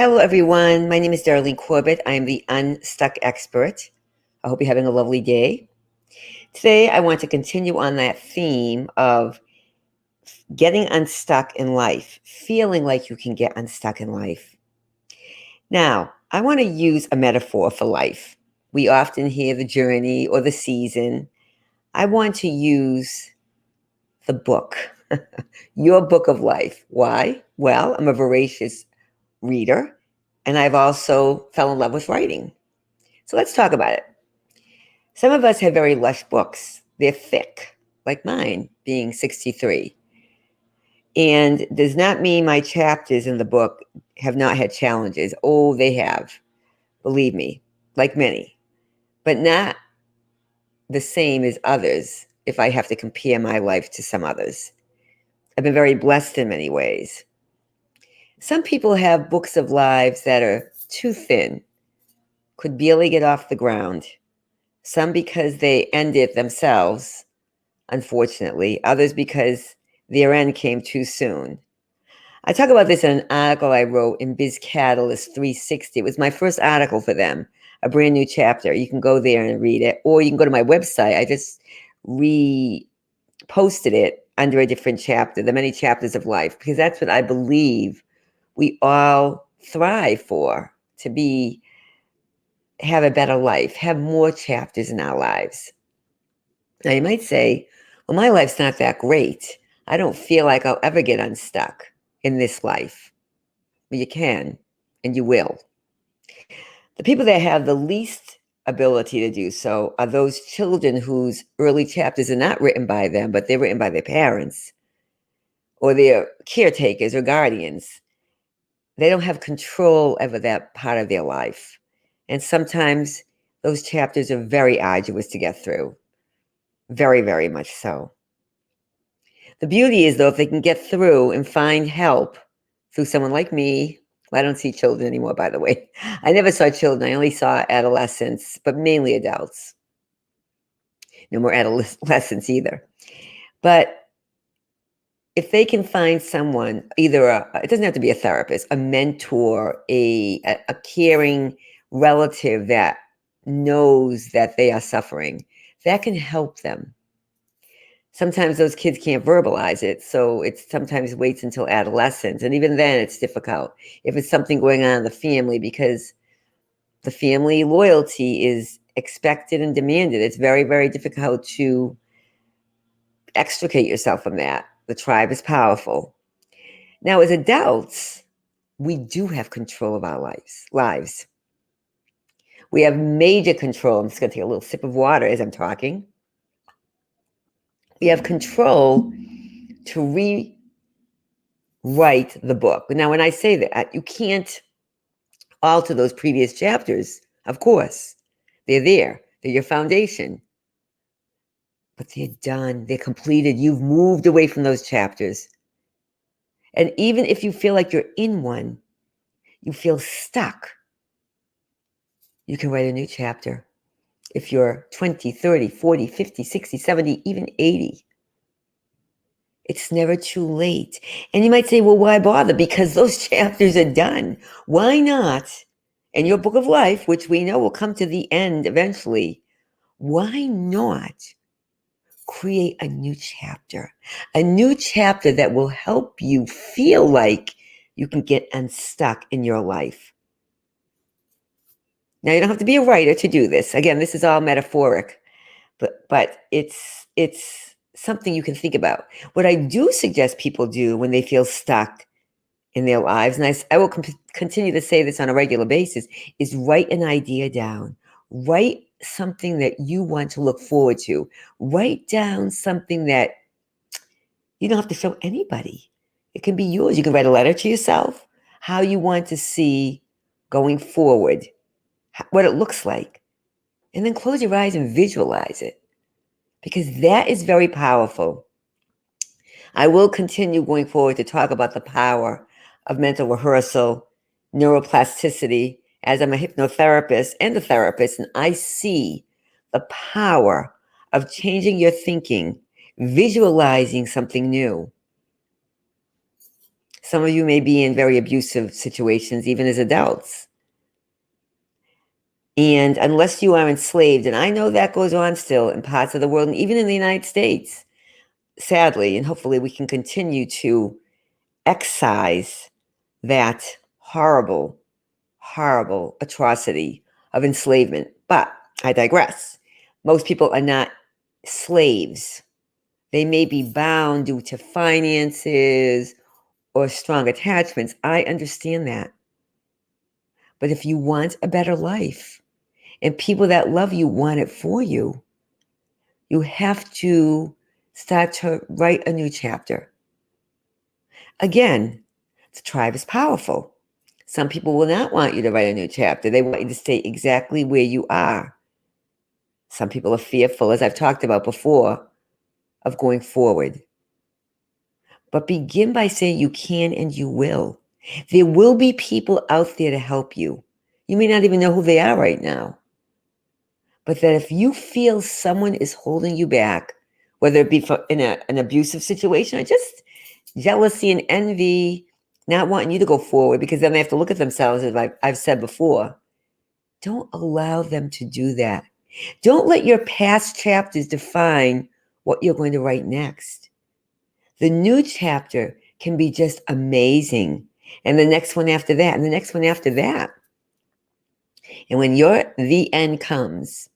Hello, everyone. My name is Darlene Corbett. I am the Unstuck expert. I hope you're having a lovely day. Today, I want to continue on that theme of getting unstuck in life, feeling like you can get unstuck in life. Now, I want to use a metaphor for life. We often hear the journey or the season. I want to use the book, your book of life. Why? Well, I'm a voracious reader, and I've also fell in love with writing. So let's talk about it. Some of us have very lush books. They're thick, like mine, being 63. And does not mean my chapters in the book have not had challenges. Oh, they have, believe me, like many, but not the same as others if I have to compare my life to some others. I've been very blessed in many ways. Some people have books of lives that are too thin, could barely get off the ground. Some because they end it themselves, unfortunately, others because their end came too soon. I talk about this in an article I wrote in Biz Catalyst 360. It was my first article for them, a brand new chapter. You can go there and read it, or you can go to my website. I just reposted it under a different chapter, The Many Chapters of Life, because that's what I believe we all thrive for, to have a better life, have more chapters in our lives. Now, you might say, well, my life's not that great. I don't feel like I'll ever get unstuck in this life. Well, you can, and you will. The people that have the least ability to do so are those children whose early chapters are not written by them, but they're written by their parents or their caretakers or guardians. They don't have control over that part of their life. And sometimes those chapters are very arduous to get through. Very, very much so. The beauty is, though, if they can get through and find help through someone like me. Well, I don't see children anymore, by the way. I never saw children. I only saw adolescents, but mainly adults. No more adolescents either. But if they can find someone, either it doesn't have to be a therapist, a mentor, a caring relative that knows that they are suffering, that can help them. Sometimes those kids can't verbalize it, so it sometimes waits until adolescence, and even then it's difficult if it's something going on in the family, because the family loyalty is expected and demanded. It's very, very difficult to extricate yourself from that. The tribe is powerful. Now, as adults, we do have control of our lives. We have major control. I'm just going to take a little sip of water as I'm talking. We have control to rewrite the book. Now, when I say that, you can't alter those previous chapters, of course. They're there. They're your foundation. But they're done. They're completed. You've moved away from those chapters. And even if you feel like you're in one, you feel stuck, you can write a new chapter. If you're 20, 30, 40, 50, 60, 70, even 80. It's never too late. And you might say, well, why bother? Because those chapters are done. Why not? In your book of life, which we know will come to the end eventually, why not create a new chapter that will help you feel like you can get unstuck in your life? Now, you don't have to be a writer to do this. Again, this is all metaphoric, but it's something you can think about. What I do suggest people do when they feel stuck in their lives, and I will continue to say this on a regular basis, is write an idea down. Write something that you want to look forward to. Write down something that you don't have to show anybody. It can be yours. You can write a letter to yourself, how you want to see going forward, what it looks like. And then close your eyes and visualize it, because that is very powerful. I will continue going forward to talk about the power of mental rehearsal, neuroplasticity, as I'm a hypnotherapist and a therapist, and I see the power of changing your thinking, visualizing something new. Some of you may be in very abusive situations, even as adults. And unless you are enslaved, and I know that goes on still in parts of the world, and even in the United States, sadly, and hopefully we can continue to excise that horrible, horrible atrocity of enslavement. But I digress. Most people are not slaves. They may be bound due to finances or strong attachments. I understand that. But if you want a better life and people that love you want it for you, you have to start to write a new chapter. Again, the tribe is powerful. Some people will not want you to write a new chapter. They want you to stay exactly where you are. Some people are fearful, as I've talked about before, of going forward. But begin by saying you can and you will. There will be people out there to help you. You may not even know who they are right now. But that if you feel someone is holding you back, whether it be in an abusive situation or just jealousy and envy, not wanting you to go forward, because then they have to look at themselves, as I've said before, don't allow them to do that. Don't let your past chapters define what you're going to write next. The new chapter can be just amazing. And the next one after that, and the next one after that. And when the end comes,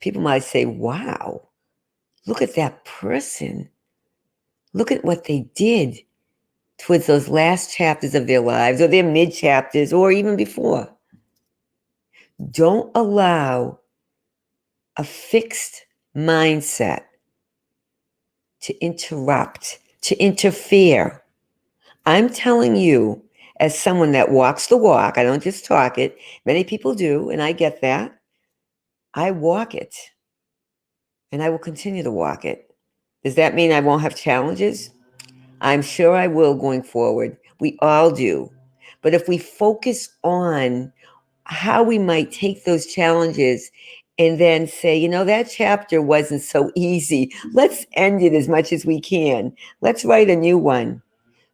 people might say, wow, look at that person. Look at what they did towards those last chapters of their lives, or their mid chapters, or even before. Don't allow a fixed mindset to interrupt, to interfere. I'm telling you, as someone that walks the walk, I don't just talk it. Many people do, and I get that. I walk it, and I will continue to walk it. Does that mean I won't have challenges? I'm sure I will going forward. We all do. But if we focus on how we might take those challenges and then say, that chapter wasn't so easy. Let's end it as much as we can. Let's write a new one.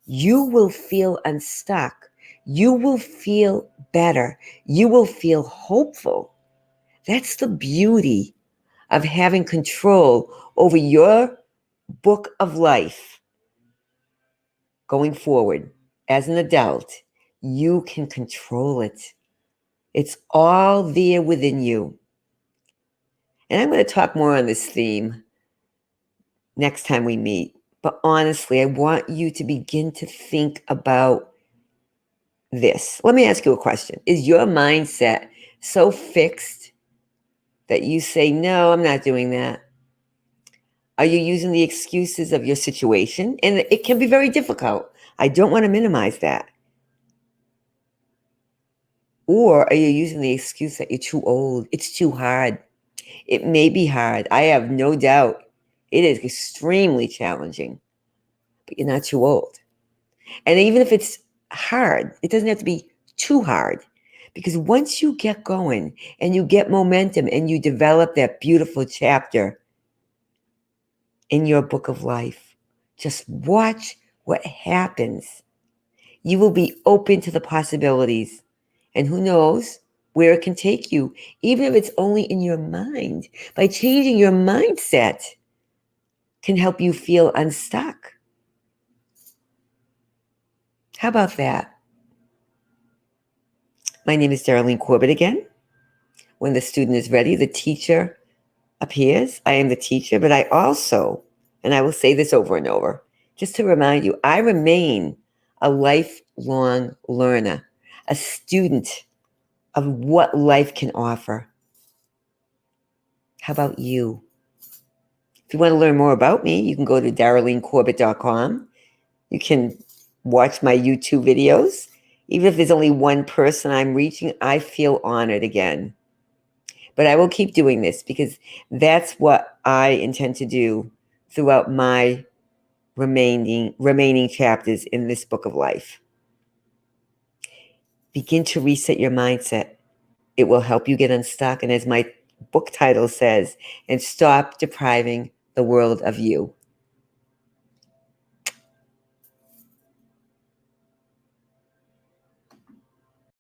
You will feel unstuck. You will feel better. You will feel hopeful. That's the beauty of having control over your book of life going forward. As an adult, you can control it. It's all there within you. And I'm going to talk more on this theme next time we meet. But honestly, I want you to begin to think about this. Let me ask you a question. Is your mindset so fixed that you say, no, I'm not doing that? Are you using the excuses of your situation? And it can be very difficult. I don't want to minimize that. Or are you using the excuse that you're too old? It's too hard. It may be hard. I have no doubt. It is extremely challenging, but you're not too old. And even if it's hard, it doesn't have to be too hard, because once you get going and you get momentum and you develop that beautiful chapter in your book of life, just watch what happens. You will be open to the possibilities, and who knows where it can take you, even if it's only in your mind. By changing your mindset can help you feel unstuck. How about that? My name is Darlene Corbett again. When the student is ready, the teacher appears. I am the teacher, but I also, and I will say this over and over, just to remind you, I remain a lifelong learner, a student of what life can offer. How about you? If you want to learn more about me, you can go to darlenecorbett.com. You can watch my YouTube videos. Even if there's only one person I'm reaching, I feel honored again. But I will keep doing this because that's what I intend to do throughout my remaining chapters in this book of life. Begin to reset your mindset. It will help you get unstuck. And as my book title says, and stop depriving the world of you.